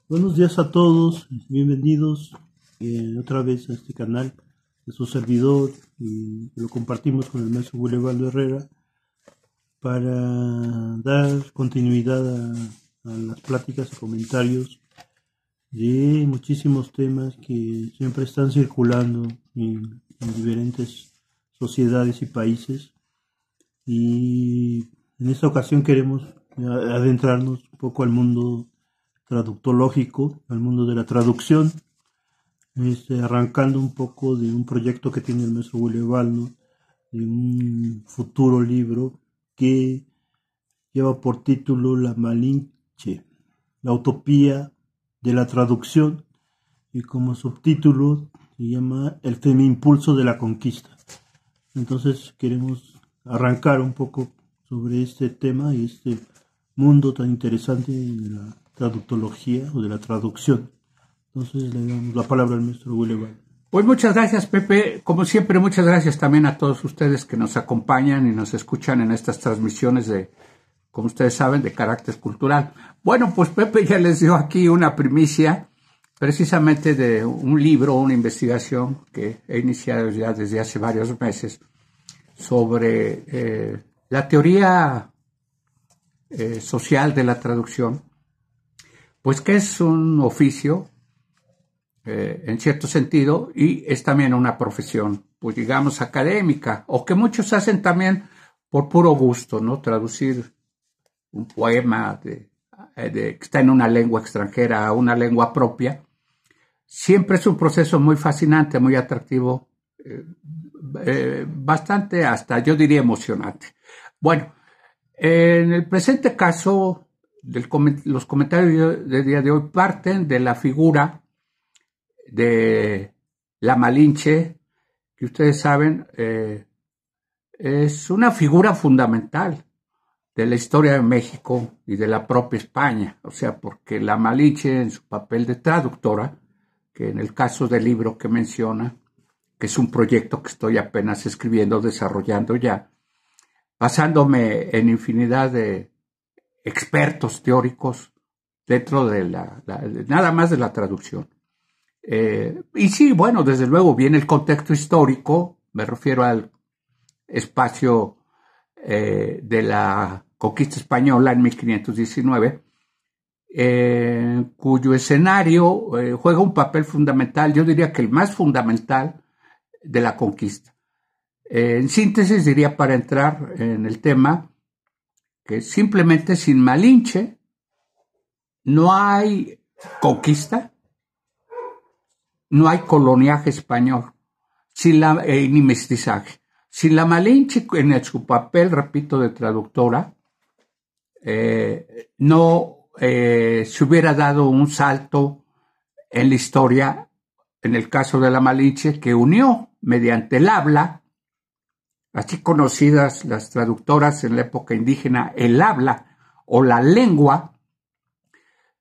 Buenos días a todos, bienvenidos otra vez a este canal de su servidor y lo compartimos con el maestro Willibaldo Herrera para dar continuidad a las pláticas y comentarios de muchísimos temas que siempre están circulando en diferentes sociedades y países, y en esta ocasión queremos adentrarnos un poco al mundo traductológico, al mundo de la traducción, arrancando un poco de un proyecto que tiene el maestro Willibaldo, de un futuro libro que lleva por título La Malinche, la utopía de la traducción, y como subtítulo se llama El femimpulso de la conquista. Entonces queremos arrancar un poco sobre este tema y este mundo tan interesante de la traductología o de la traducción. Entonces le damos la palabra al maestro Willibaldo. Pues muchas gracias, Pepe. Como siempre, muchas gracias también a todos ustedes que nos acompañan y nos escuchan en estas transmisiones de, como ustedes saben, de carácter cultural. Bueno, pues Pepe ya les dio aquí una primicia precisamente de un libro, una investigación que he iniciado ya desde hace varios meses sobre la teoría social de la traducción, pues que es un oficio en cierto sentido, y es también una profesión, pues digamos, académica, o que muchos hacen también por puro gusto, ¿no? Traducir un poema que está en una lengua extranjera a una lengua propia, siempre es un proceso muy fascinante, muy atractivo, bastante hasta, yo diría, emocionante. Bueno, en el presente caso, los comentarios del día de hoy parten de la figura de la Malinche, que ustedes saben, es una figura fundamental de la historia de México y de la propia España. O sea, porque la Malinche, en su papel de traductora, que en el caso del libro que menciona, que es un proyecto que estoy apenas escribiendo, desarrollando ya, basándome en infinidad de expertos teóricos dentro de nada más de la traducción. Y sí, bueno, desde luego viene el contexto histórico, me refiero al espacio de la conquista española en 1519, cuyo escenario juega un papel fundamental, yo diría que el más fundamental de la conquista. En síntesis diría, para entrar en el tema, que simplemente sin Malinche no hay conquista, no hay coloniaje español, ni mestizaje. Sin la Malinche, en su papel, repito, de traductora, no se hubiera dado un salto en la historia, en el caso de la Malinche, que unió mediante el habla, así conocidas las traductoras en la época indígena, el habla o la lengua.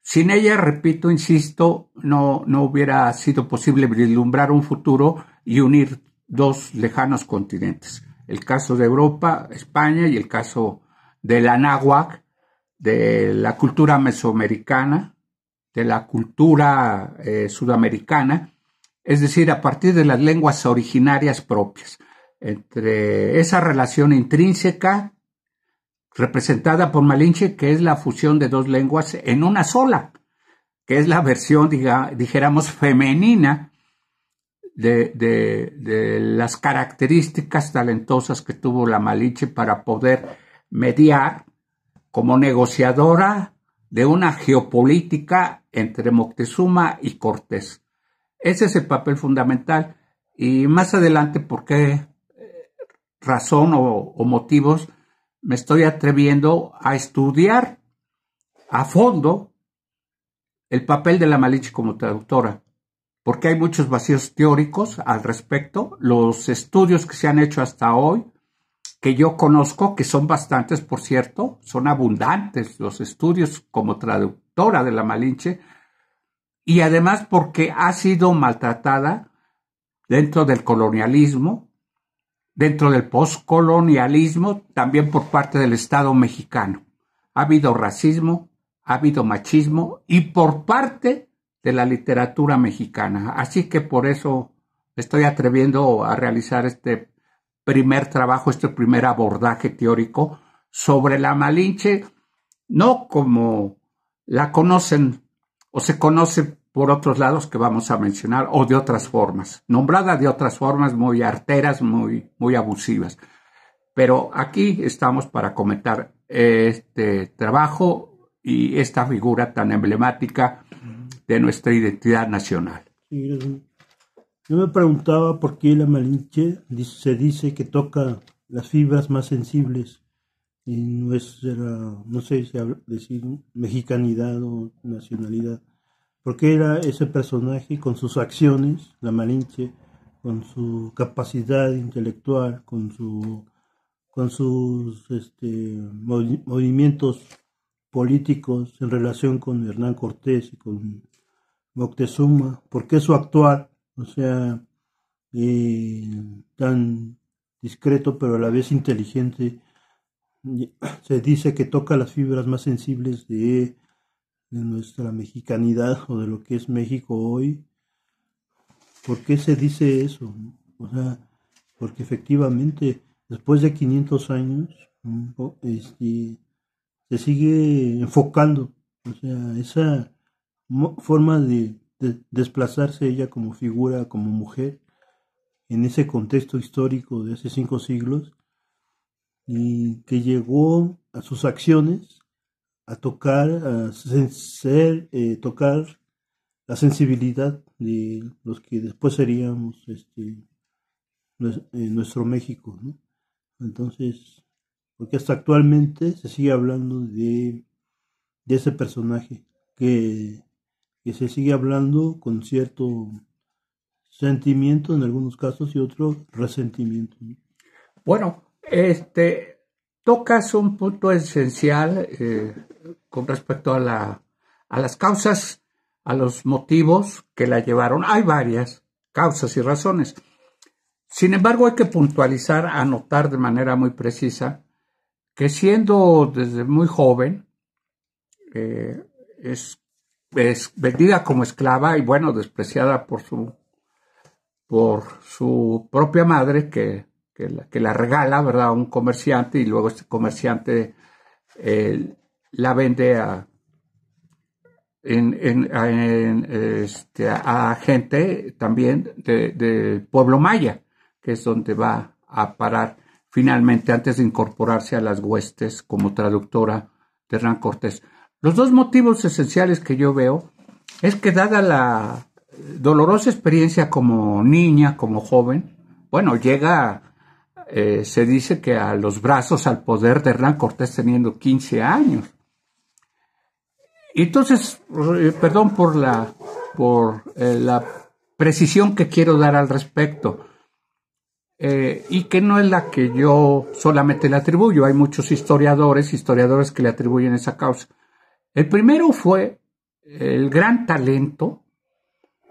Sin ella, repito, insisto, no hubiera sido posible vislumbrar un futuro y unir dos lejanos continentes. El caso de Europa, España, y el caso de la náhuatl, de la cultura mesoamericana, de la cultura sudamericana, es decir, a partir de las lenguas originarias propias. Entre esa relación intrínseca representada por Malinche, que es la fusión de dos lenguas en una sola, que es la versión, dijéramos, femenina de las características talentosas que tuvo la Malinche para poder mediar como negociadora de una geopolítica entre Moctezuma y Cortés. Ese es el papel fundamental, y más adelante, por qué razón o motivos, me estoy atreviendo a estudiar a fondo el papel de la Malinche como traductora, porque hay muchos vacíos teóricos al respecto. Los estudios que se han hecho hasta hoy, que yo conozco, que son bastantes, por cierto, son abundantes los estudios como traductora de la Malinche, y además porque ha sido maltratada dentro del colonialismo, dentro del postcolonialismo, también por parte del Estado mexicano. Ha habido racismo, ha habido machismo y por parte de la literatura mexicana. Así que por eso estoy atreviendo a realizar este primer trabajo, este primer abordaje teórico sobre la Malinche, no como la conocen o se conoce por otros lados que vamos a mencionar, o de otras formas, nombrada de otras formas muy arteras, muy abusivas. Pero aquí estamos para comentar este trabajo y esta figura tan emblemática de nuestra identidad nacional. Sí, yo me preguntaba por qué la Malinche se dice que toca las fibras más sensibles en nuestra, no sé si decir mexicanidad o nacionalidad, porque era ese personaje con sus acciones, la Malinche, con su capacidad intelectual, con sus movimientos políticos en relación con Hernán Cortés y con Moctezuma, porque su actuar, o sea, tan discreto pero a la vez inteligente, se dice que toca las fibras más sensibles de nuestra mexicanidad o de lo que es México hoy. ¿Por qué se dice eso? O sea, porque efectivamente después de 500 años se sigue enfocando, o sea, esa forma de desplazarse ella como figura, como mujer, en ese contexto histórico de hace 5 siglos, y que llegó a sus acciones a tocar, tocar la sensibilidad de los que después seríamos nuestro México, ¿no? Entonces, porque hasta actualmente se sigue hablando de ese personaje, que se sigue hablando con cierto sentimiento en algunos casos y otro resentimiento, ¿no? Bueno, tocas un punto esencial con respecto a las causas, a los motivos que la llevaron. Hay varias causas y razones. Sin embargo, hay que puntualizar, anotar de manera muy precisa que siendo desde muy joven, es vendida como esclava y bueno, despreciada por su propia madre que la regala, ¿verdad?, a un comerciante, y luego este comerciante la vende a gente también del pueblo maya, que es donde va a parar finalmente antes de incorporarse a las huestes como traductora de Hernán Cortés. Los dos motivos esenciales que yo veo es que, dada la dolorosa experiencia como niña, como joven, bueno, llega, se dice que a los brazos, al poder de Hernán Cortés teniendo 15 años. Y entonces, perdón por la precisión que quiero dar al respecto, y que no es la que yo solamente le atribuyo. Hay muchos historiadores que le atribuyen esa causa. El primero fue el gran talento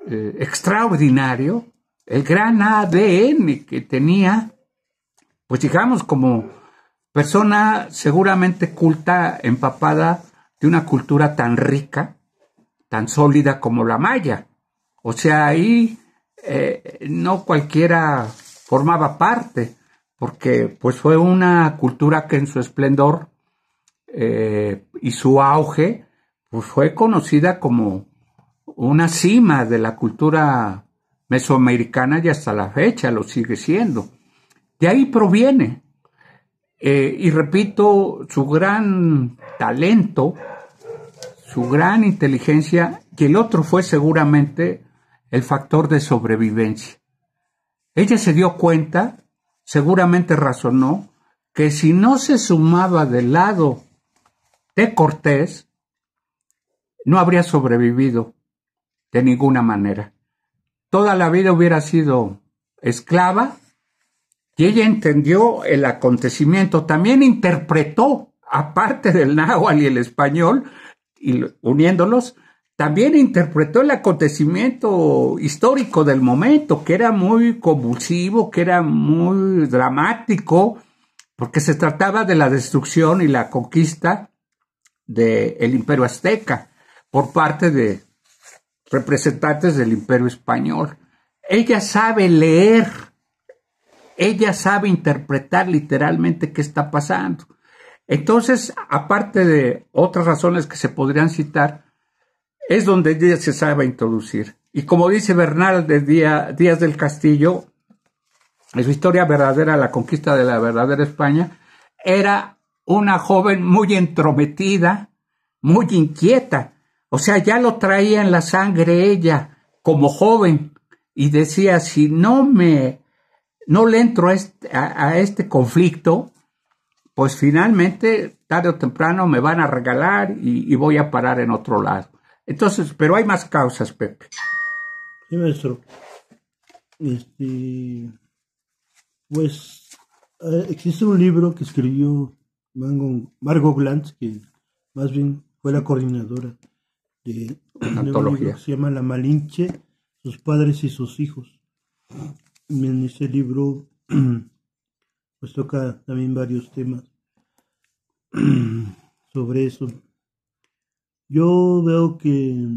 extraordinario, el gran ADN que tenía, pues digamos, como persona seguramente culta, empapada de una cultura tan rica, tan sólida como la maya. O sea, ahí no cualquiera formaba parte, porque pues fue una cultura que en su esplendor y su auge, pues fue conocida como una cima de la cultura mesoamericana y hasta la fecha lo sigue siendo. De ahí proviene, y repito, su gran talento, su gran inteligencia, y el otro fue seguramente el factor de sobrevivencia. Ella se dio cuenta, seguramente razonó, que si no se sumaba del lado de Cortés, no habría sobrevivido de ninguna manera. Toda la vida hubiera sido esclava, y ella entendió el acontecimiento. También interpretó, aparte del náhuatl y el español, y uniéndolos, también interpretó el acontecimiento histórico del momento, que era muy convulsivo, que era muy dramático, porque se trataba de la destrucción y la conquista del Imperio Azteca por parte de representantes del Imperio Español. Ella sabe leer, ella sabe interpretar literalmente qué está pasando. Entonces, aparte de otras razones que se podrían citar, es donde ella se sabe introducir. Y como dice Bernal de Díaz del Castillo, en su historia verdadera, la conquista de la verdadera España, era una joven muy entrometida, muy inquieta. O sea, ya lo traía en la sangre ella como joven y decía, si no le entro a este conflicto, pues finalmente, tarde o temprano, me van a regalar y voy a parar en otro lado. Entonces, pero hay más causas, Pepe. Sí, maestro. Pues existe un libro que escribió Margot Glantz, que más bien fue la coordinadora de un libro que se llama La Malinche, sus padres y sus hijos. En ese libro pues toca también varios temas sobre eso. Yo veo que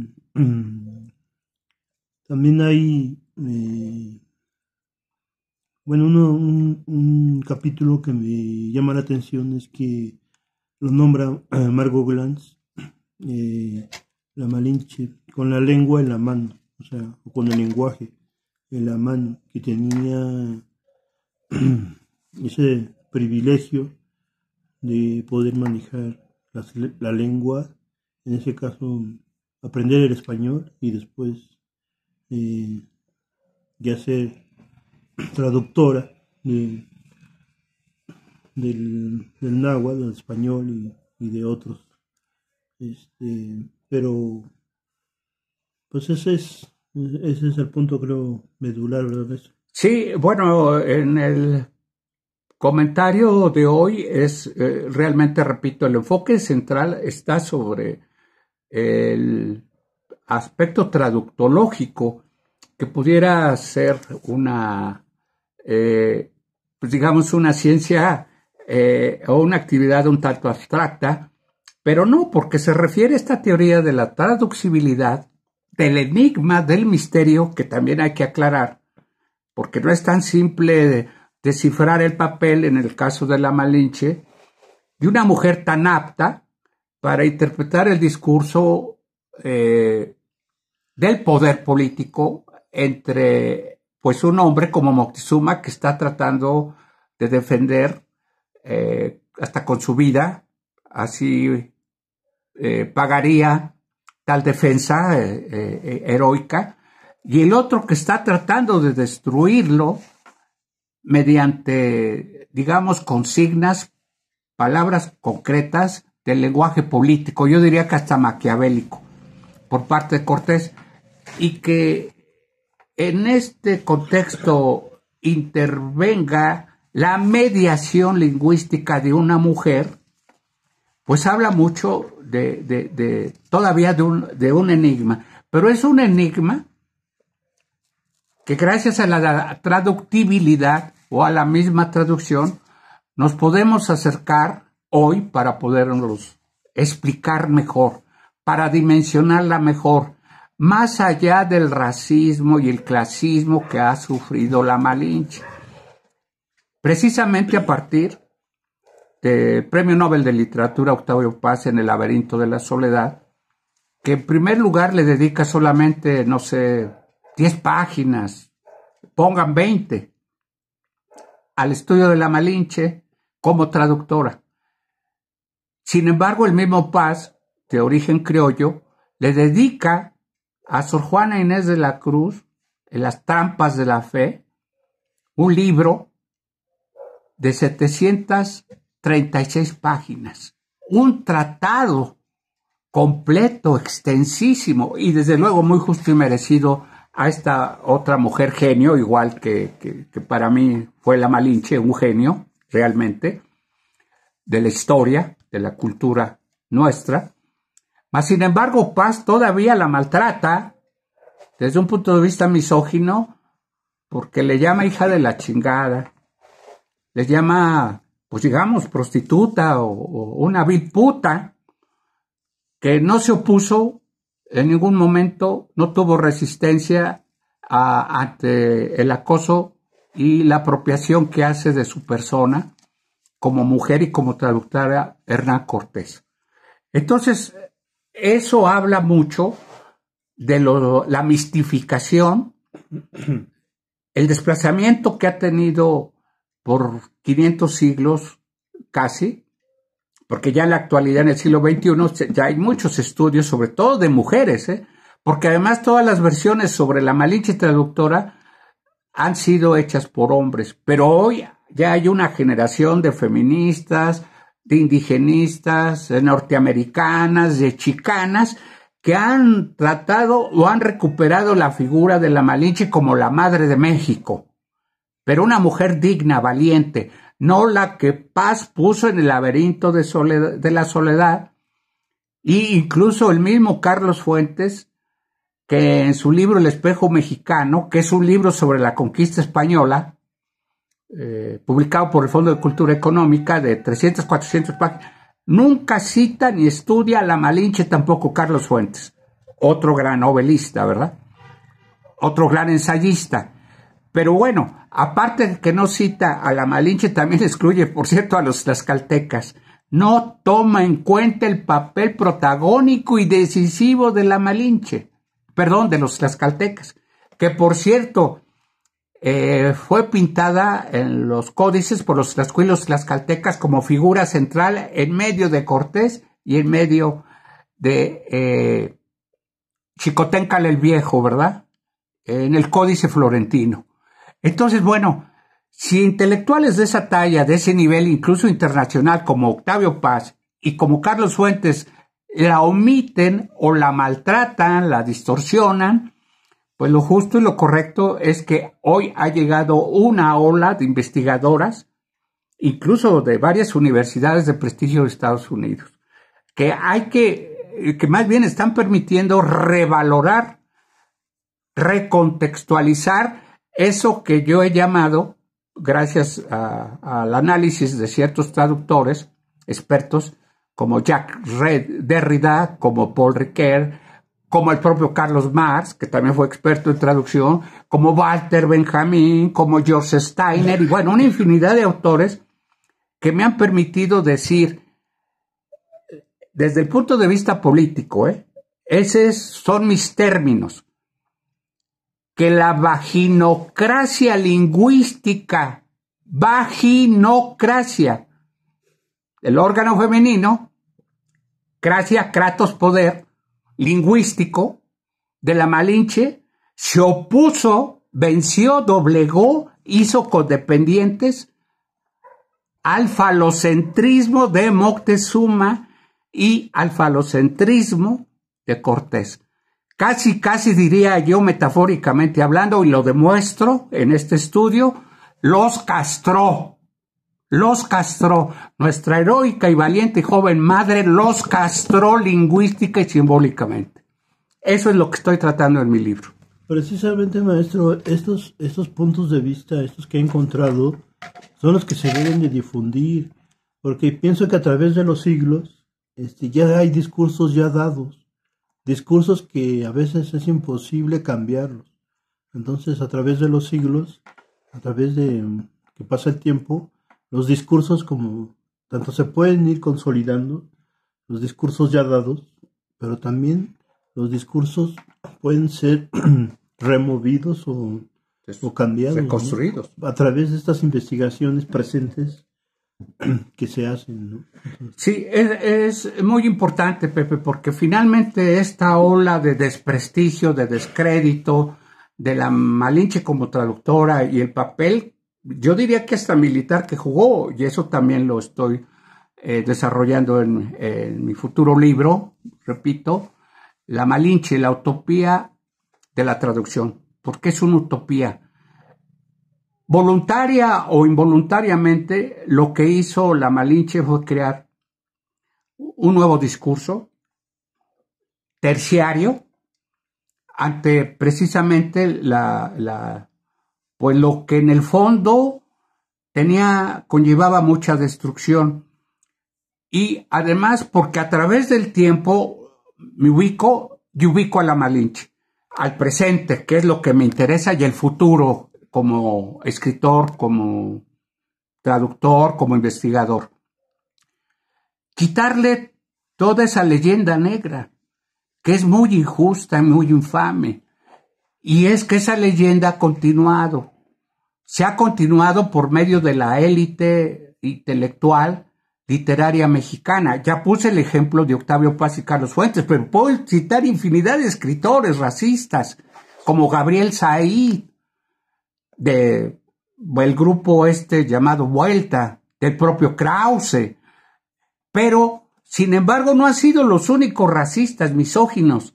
también hay un capítulo que me llama la atención, es que lo nombra Margot Glantz, la Malinche, con la lengua en la mano, o sea, con el lenguaje en la mano, que tenía ese privilegio de poder manejar la lengua, en ese caso aprender el español y después ya ser traductora del náhuatl, del español y de otros. Pero pues ese es el punto, creo, medular, ¿verdad? Sí, bueno, en el comentario de hoy es realmente, repito, el enfoque central está sobre el aspecto traductológico, que pudiera ser una, pues digamos, una ciencia o una actividad un tanto abstracta, pero no, porque se refiere a esta teoría de la traducibilidad, del enigma, del misterio, que también hay que aclarar, porque no es tan simple descifrar el papel, en el caso de la Malinche, de una mujer tan apta para interpretar el discurso del poder político entre pues un hombre como Moctezuma, que está tratando de defender hasta con su vida, así pagaría tal defensa heroica, y el otro que está tratando de destruirlo mediante, digamos, consignas, palabras concretas del lenguaje político, yo diría que hasta maquiavélico, por parte de Cortés, y que en este contexto intervenga la mediación lingüística de una mujer, pues habla mucho todavía de un enigma, pero es un enigma que gracias a la traductibilidad o a la misma traducción nos podemos acercar hoy para podernos explicar mejor, para dimensionarla mejor, más allá del racismo y el clasismo que ha sufrido la Malinche. Precisamente a partir del Premio Nobel de Literatura Octavio Paz en El laberinto de la soledad, que en primer lugar le dedica solamente, no sé, 10 páginas, pongan 20, al estudio de la Malinche como traductora. Sin embargo, el mismo Paz, de origen criollo, le dedica a Sor Juana Inés de la Cruz, en Las trampas de la fe, un libro de 736 páginas, un tratado completo, extensísimo, y desde luego muy justo y merecido a esta otra mujer genio, igual que para mí fue la Malinche, un genio realmente, de la historia, de la cultura nuestra. Mas sin embargo, Paz todavía la maltrata desde un punto de vista misógino, porque le llama hija de la chingada, le llama, pues digamos, prostituta o una vil puta, que no se opuso en ningún momento, no tuvo resistencia ante el acoso y la apropiación que hace de su persona como mujer y como traductora Hernán Cortés. Entonces, eso habla mucho de la mistificación, el desplazamiento que ha tenido por 500 siglos casi, porque ya en la actualidad, en el siglo XXI, ya hay muchos estudios, sobre todo de mujeres, porque además todas las versiones sobre la Malinche traductora han sido hechas por hombres, pero hoy ya hay una generación de feministas, de indigenistas, de norteamericanas, de chicanas, que han tratado o han recuperado la figura de la Malinche como la madre de México, pero una mujer digna, valiente, no la que Paz puso en el laberinto de la soledad, y incluso el mismo Carlos Fuentes, que en su libro El espejo mexicano, que es un libro sobre la conquista española, publicado por el Fondo de Cultura Económica, de 300, 400 páginas, nunca cita ni estudia a la Malinche, tampoco Carlos Fuentes, otro gran novelista, ¿verdad? Otro gran ensayista. Pero bueno, aparte de que no cita a la Malinche, también excluye, por cierto, a los tlaxcaltecas. No toma en cuenta el papel protagónico y decisivo de la Malinche, de los tlaxcaltecas, que por cierto fue pintada en los códices por los tlaxcuilos tlaxcaltecas como figura central en medio de Cortés y en medio de Xicoténcatl el Viejo, ¿verdad? En el Códice Florentino. Entonces, bueno, si intelectuales de esa talla, de ese nivel, incluso internacional, como Octavio Paz y como Carlos Fuentes, la omiten o la maltratan, la distorsionan, pues lo justo y lo correcto es que hoy ha llegado una ola de investigadoras, incluso de varias universidades de prestigio de Estados Unidos, que más bien están permitiendo revalorar, recontextualizar eso que yo he llamado, gracias al análisis de ciertos traductores, expertos, como Jacques Derrida, como Paul Ricoeur, como el propio Carlos Marx, que también fue experto en traducción, como Walter Benjamin, como George Steiner, y bueno, una infinidad de autores que me han permitido decir, desde el punto de vista político, esos son mis términos, que la vaginocracia lingüística, el órgano femenino, cracia, kratos, poder, lingüístico, de la Malinche, se opuso, venció, doblegó, hizo codependientes al falocentrismo de Moctezuma y al falocentrismo de Cortés. Casi diría yo, metafóricamente hablando, y lo demuestro en este estudio, los castró. Nuestra heroica y valiente joven madre los castró lingüística y simbólicamente. Eso es lo que estoy tratando en mi libro. Precisamente, maestro, estos puntos de vista, estos que he encontrado, son los que se deben de difundir, porque pienso que a través de los siglos ya hay discursos ya dados, discursos que a veces es imposible cambiarlos. Entonces, a través de los siglos, a través de que pasa el tiempo, los discursos como tanto se pueden ir consolidando, los discursos ya dados, pero también los discursos pueden ser removidos o cambiados, reconstruidos, ¿no? A través de estas investigaciones presentes que se hacen, ¿no? Sí, es muy importante, Pepe, porque finalmente esta ola de desprestigio, de descrédito de la Malinche como traductora y el papel, yo diría que hasta militar que jugó, y eso también lo estoy desarrollando en mi futuro libro, repito, La Malinche, la utopía de la traducción. ¿Por qué es una utopía? Voluntaria o involuntariamente, lo que hizo la Malinche fue crear un nuevo discurso terciario ante precisamente pues lo que en el fondo conllevaba mucha destrucción. Y además porque a través del tiempo y ubico a la Malinche, al presente, que es lo que me interesa, y el futuro como escritor, como traductor, como investigador. Quitarle toda esa leyenda negra, que es muy injusta y muy infame. Y es que esa leyenda ha continuado. Se ha continuado por medio de la élite intelectual literaria mexicana. Ya puse el ejemplo de Octavio Paz y Carlos Fuentes, pero puedo citar infinidad de escritores racistas, como Gabriel Said, del grupo llamado Vuelta, del propio Krause. Pero, sin embargo, no han sido los únicos racistas, misóginos,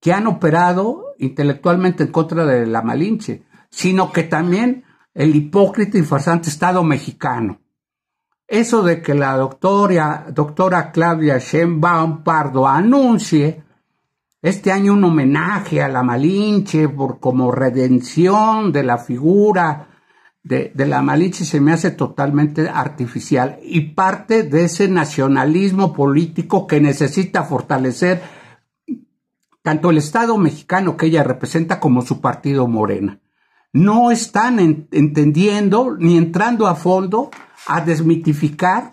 que han operado intelectualmente en contra de la Malinche, sino que también el hipócrita y farsante Estado mexicano. Eso de que la doctora Claudia Sheinbaum Pardo anuncie este año un homenaje a la Malinche como redención de la figura de la Malinche se me hace totalmente artificial y parte de ese nacionalismo político que necesita fortalecer tanto el Estado mexicano que ella representa como su partido Morena. No están entendiendo ni entrando a fondo a desmitificar,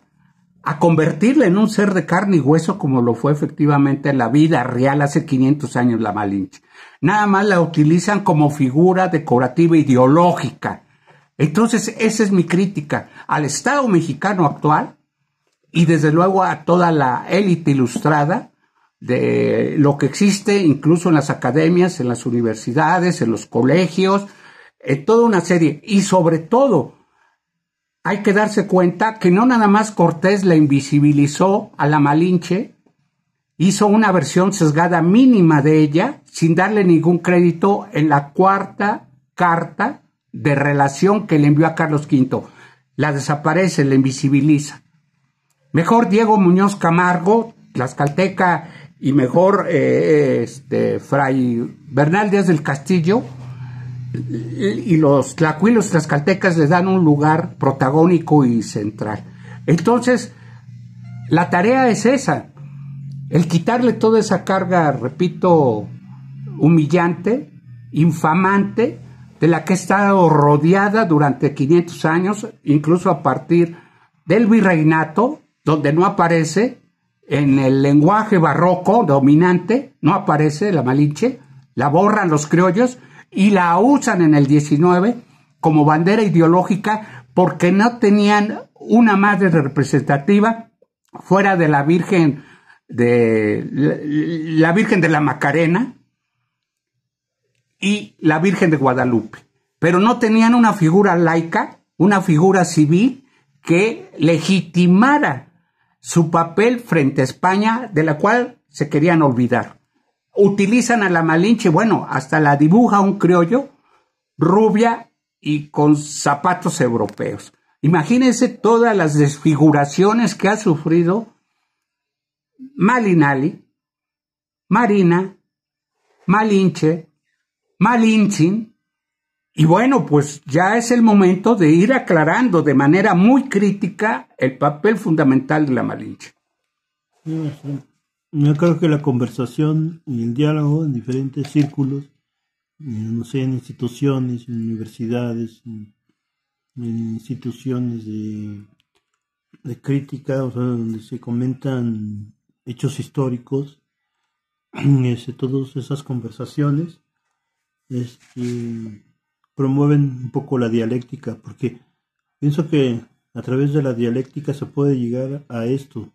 a convertirla en un ser de carne y hueso como lo fue efectivamente en la vida real hace 500 años la Malinche. Nada más la utilizan como figura decorativa ideológica. Entonces, esa es mi crítica al Estado mexicano actual y desde luego a toda la élite ilustrada de lo que existe incluso en las academias, en las universidades, en los colegios, en toda una serie. Y sobre todo, hay que darse cuenta que no nada más Cortés la invisibilizó a la Malinche, hizo una versión sesgada mínima de ella, sin darle ningún crédito en la cuarta carta de relación que le envió a Carlos V. La desaparece, la invisibiliza. Mejor Diego Muñoz Camargo, tlaxcalteca, y mejor Fray Bernal Díaz del Castillo, y los tlacuilos tlaxcaltecas le dan un lugar protagónico y central. Entonces, la tarea es esa, el quitarle toda esa carga, repito, humillante, infamante, de la que ha estado rodeada durante 500 años, incluso a partir del virreinato, donde no aparece en el lenguaje barroco dominante, no aparece la Malinche, la borran los criollos y la usan en el 19 como bandera ideológica porque no tenían una madre representativa fuera de la Virgen de la Macarena y la Virgen de Guadalupe, pero no tenían una figura laica, una figura civil que legitimara su papel frente a España, de la cual se querían olvidar. Utilizan a la Malinche, bueno, hasta la dibuja un criollo, rubia y con zapatos europeos. Imagínense todas las desfiguraciones que ha sufrido Malinali, Marina, Malinche, Malintzin, y bueno, pues ya es el momento de ir aclarando de manera muy crítica el papel fundamental de la Malinche. Yo creo que la conversación y el diálogo en diferentes círculos, no sé, en instituciones, en universidades, en instituciones de crítica, o sea, donde se comentan hechos históricos, todas esas conversaciones promueven un poco la dialéctica, porque pienso que a través de la dialéctica se puede llegar a esto,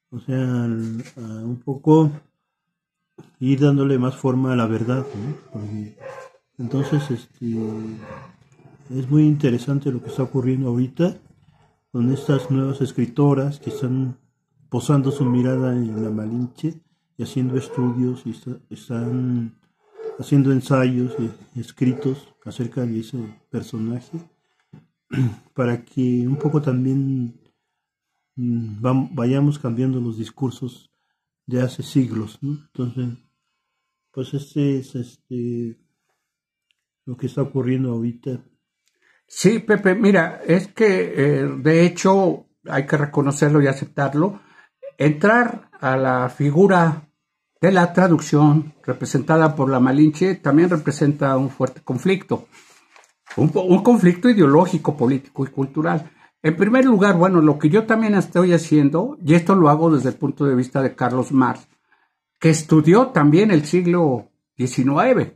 o sea, a un poco ir dándole más forma a la verdad, ¿no? Porque, entonces, es muy interesante lo que está ocurriendo ahorita con estas nuevas escritoras que están posando su mirada en la Malinche y haciendo estudios y están haciendo ensayos escritos acerca de ese personaje para que un poco también vayamos cambiando los discursos de hace siglos, ¿no? Entonces, pues es lo que está ocurriendo ahorita. Sí, Pepe, mira, es que de hecho hay que reconocerlo y aceptarlo. Entrar a la figura de la traducción representada por la Malinche también representa un fuerte conflicto, un conflicto ideológico, político y cultural. En primer lugar, bueno, lo que yo también estoy haciendo, y esto lo hago desde el punto de vista de Carlos Marx, que estudió también el siglo XIX,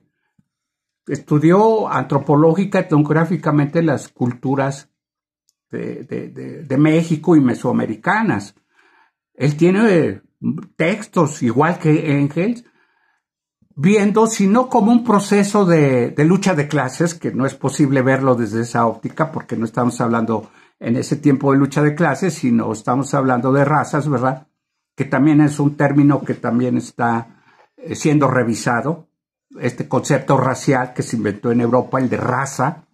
estudió antropológica, etnográficamente las culturas de México y mesoamericanas. Él tiene textos, igual que Engels, viendo, sino como un proceso de lucha de clases, que no es posible verlo desde esa óptica, porque no estamos hablando en ese tiempo de lucha de clases, sino estamos hablando de razas, ¿verdad? Que también es un término que también está siendo revisado, este concepto racial que se inventó en Europa, el de raza,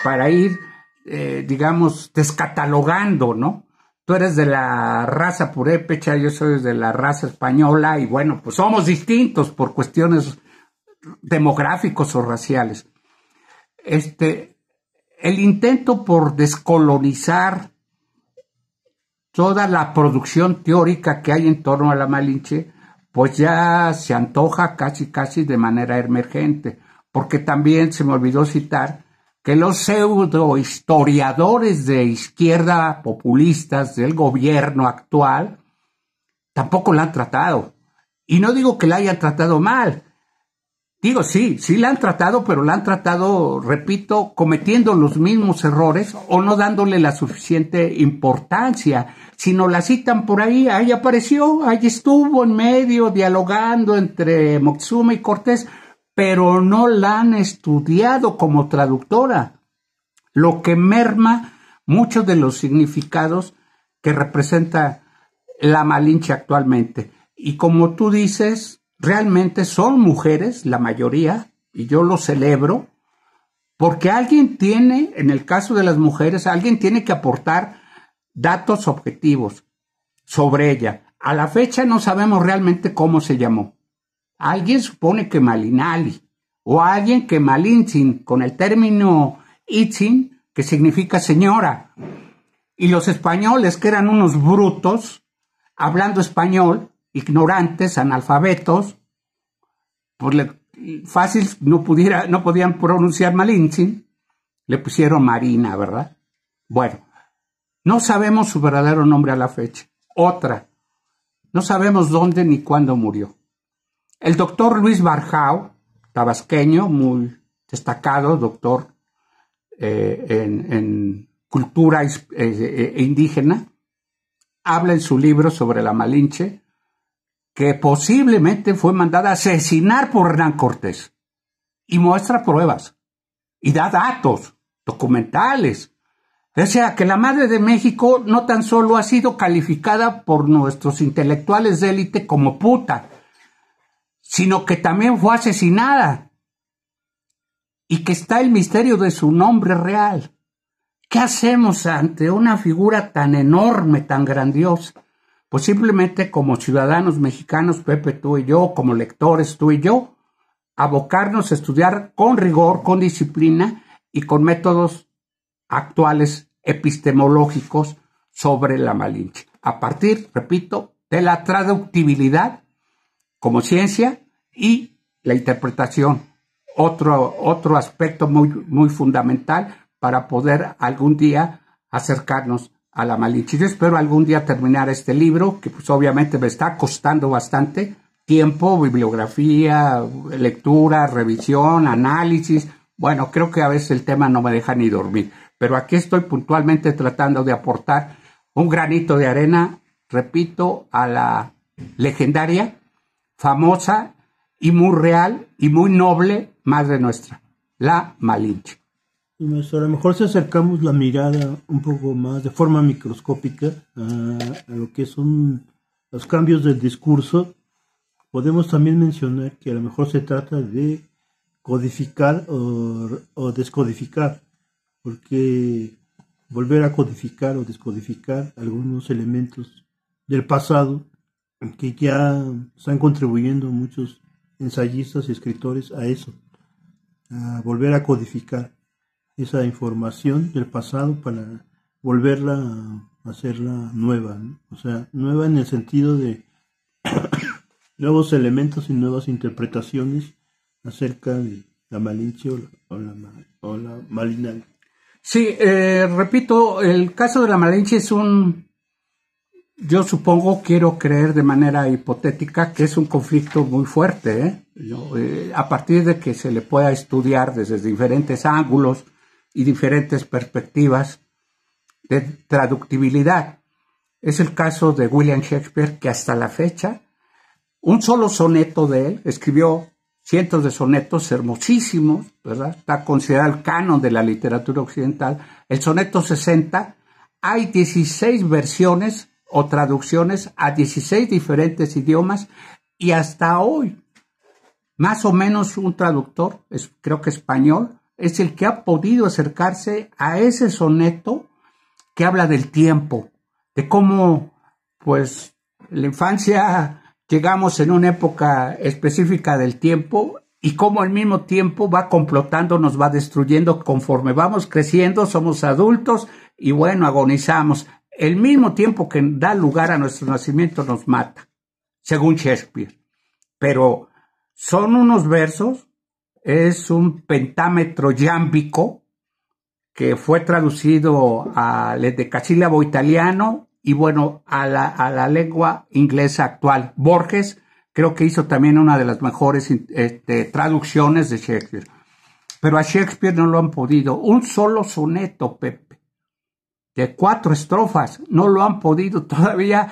para ir, digamos, descatalogando, ¿no? Tú eres de la raza purépecha, yo soy de la raza española, y bueno, pues somos distintos por cuestiones demográficos o raciales. El intento por descolonizar toda la producción teórica que hay en torno a la Malinche, pues ya se antoja casi de manera emergente, porque también se me olvidó citar que los pseudohistoriadores de izquierda populistas del gobierno actual tampoco la han tratado. Y no digo que la hayan tratado mal. Digo, sí la han tratado, pero la han tratado, repito, cometiendo los mismos errores o no dándole la suficiente importancia, sino la citan por ahí apareció, ahí estuvo en medio, dialogando entre Moctezuma y Cortés, pero no la han estudiado como traductora, lo que merma muchos de los significados que representa la Malinche actualmente. Y como tú dices, realmente son mujeres, la mayoría, y yo lo celebro, porque alguien tiene, en el caso de las mujeres, alguien tiene que aportar datos objetivos sobre ella. A la fecha no sabemos realmente cómo se llamó. Alguien supone que Malinali, o alguien que Malintzin, con el término Itzin, que significa señora. Y los españoles, que eran unos brutos, hablando español, ignorantes, analfabetos, pues fácil no podían pronunciar Malintzin, le pusieron Marina, ¿verdad? Bueno, no sabemos su verdadero nombre a la fecha. Otra, no sabemos dónde ni cuándo murió. El doctor Luis Barjao, tabasqueño, muy destacado, doctor en cultura indígena, habla en su libro sobre la Malinche que posiblemente fue mandada a asesinar por Hernán Cortés, y muestra pruebas y da datos documentales. O sea, que la Madre de México no tan solo ha sido calificada por nuestros intelectuales de élite como puta, sino que también fue asesinada, y que está el misterio de su nombre real. ¿Qué hacemos ante una figura tan enorme, tan grandiosa? Pues simplemente como ciudadanos mexicanos, Pepe, tú y yo, como lectores, tú y yo, abocarnos a estudiar con rigor, con disciplina y con métodos actuales epistemológicos sobre la Malinche. A partir, repito, de la traductibilidad como ciencia y la interpretación, otro aspecto muy fundamental para poder algún día acercarnos a la Malinche. Yo espero algún día terminar este libro, que pues obviamente me está costando bastante tiempo, bibliografía, lectura, revisión, análisis. Bueno, creo que a veces el tema no me deja ni dormir, pero aquí estoy puntualmente tratando de aportar un granito de arena, repito, a la legendaria, famosa y muy real y muy noble madre nuestra, la Malinche. A lo mejor si acercamos la mirada un poco más de forma microscópica a lo que son los cambios del discurso, podemos también mencionar que a lo mejor se trata de codificar o descodificar, porque volver a codificar o descodificar algunos elementos del pasado que ya están contribuyendo muchos ensayistas y escritores a eso, a volver a codificar esa información del pasado para volverla a hacerla nueva, ¿no? O sea, nueva en el sentido de nuevos elementos y nuevas interpretaciones acerca de la Malinche o la Malinal. Sí, repito, el caso de la Malinche es yo supongo, quiero creer de manera hipotética que es un conflicto muy fuerte, a partir de que se le pueda estudiar desde diferentes ángulos y diferentes perspectivas de traductibilidad. Es el caso de William Shakespeare, que hasta la fecha, un solo soneto de él, escribió cientos de sonetos hermosísimos, ¿verdad? Está considerado el canon de la literatura occidental. El soneto 60, hay 16 versiones o traducciones a 16 diferentes idiomas y hasta hoy, más o menos un traductor, creo que español, es el que ha podido acercarse a ese soneto que habla del tiempo, de cómo, pues, en la infancia llegamos en una época específica del tiempo y cómo al mismo tiempo va complotando, nos va destruyendo conforme vamos creciendo, somos adultos y bueno, agonizamos. El mismo tiempo que da lugar a nuestro nacimiento nos mata, según Shakespeare. Pero son unos versos, es un pentámetro yámbico que fue traducido al decasílabo italiano y bueno, a la lengua inglesa actual. Borges creo que hizo también una de las mejores traducciones de Shakespeare. Pero a Shakespeare no lo han podido. Un solo soneto, Pepe, de 4 estrofas, no lo han podido todavía.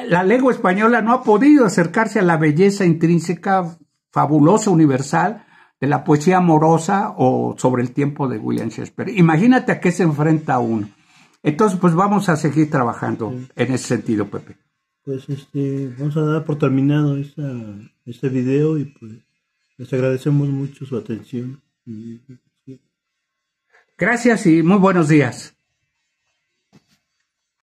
La lengua española no ha podido acercarse a la belleza intrínseca, fabulosa, universal, de la poesía amorosa o sobre el tiempo de William Shakespeare. Imagínate a qué se enfrenta uno. Entonces, pues vamos a seguir trabajando en ese sentido, Pepe. Pues vamos a dar por terminado este video y pues les agradecemos mucho su atención. Gracias y muy buenos días.